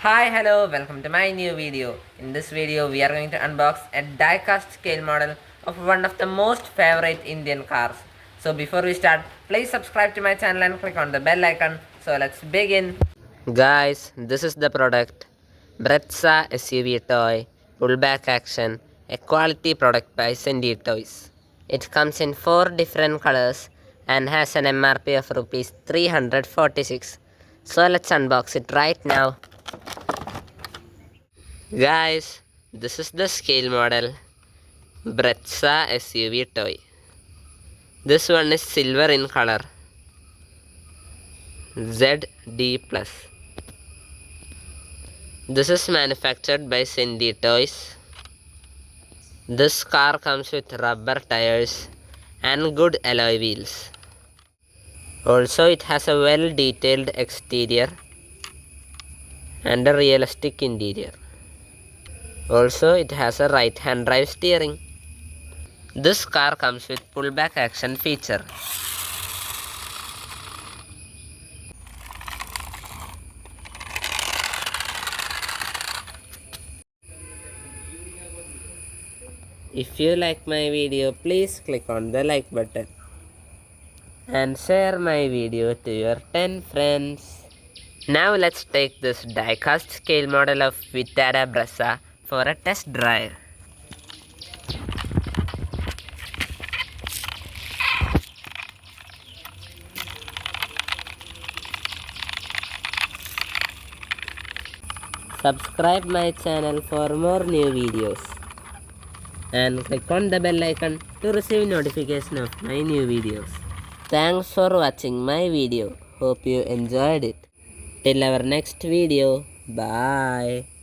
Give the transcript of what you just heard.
Hi, hello, welcome to my new video. In this video, we are going to unbox a diecast scale model of one of the most favorite Indian cars. So before we start, please subscribe to my channel and click on the bell icon. So let's begin. Guys, this is the product. Bretza SUV toy, pullback action, a quality product by Centy Toys. It comes in 4 different colors and has an MRP of rupees 346. So let's unbox it right now. Guys, this is the scale model Bretza SUV toy. This one is silver in color. ZD Plus. This is manufactured by Centy Toys. This car comes with rubber tires and good alloy wheels. Also, it has a well detailed exterior and a realistic interior. Also, it has a right hand drive steering. This car comes with pullback action feature. If you like my video, please click on the like button and share my video to your 10 friends. Now let's take this diecast scale model of Vitara Brezza for a test drive. Subscribe my channel for more new videos and click on the bell icon to receive notification of my new videos. Thanks for watching my video. Hope you enjoyed it. Till our next video. Bye.